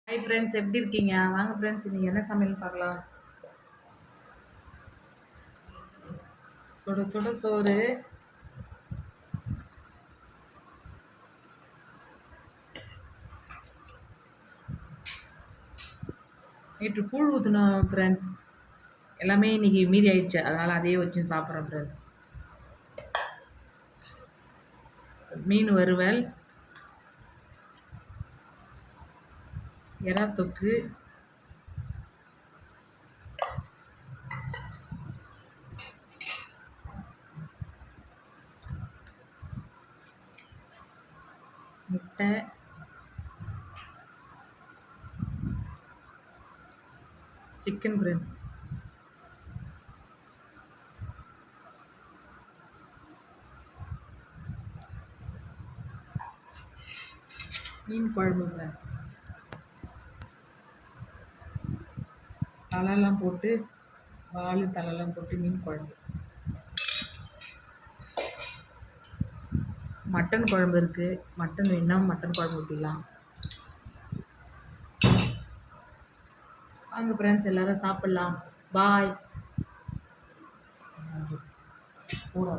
Hi friends, எப்படி இருக்கீங்க? வாங்க ஃப்ரெண்ட்ஸ், இன்னைக்கு என்ன சமையல் பார்க்கலாம். சுட சுட சோறு, நேற்று கூழ் ஊற்றினோம் ஃப்ரெண்ட்ஸ். எல்லாமே இன்னைக்கு மீதி ஆயிடுச்சு, அதனால் அதையே வச்சு சாப்பிட்றோம் ஃப்ரெண்ட்ஸ். மீன் வறுவல், எறா தொக்கு, முட்டை, சிக்கன் ஃப்ரெண்ட்ஸ். மீன் குழம்பு ஃப்ரெண்ட்ஸ். தலைலாம் போட்டு, வால் தலைலாம் போட்டு மீன் குழம்பு. மட்டன் குழம்பு இருக்குது. மட்டன் வேணா மட்டன் குழம்பு ஊற்றிடலாம். வாங்க ஃப்ரெண்ட்ஸ், எல்லோரும் சாப்பிட்லாம். பாய். கூட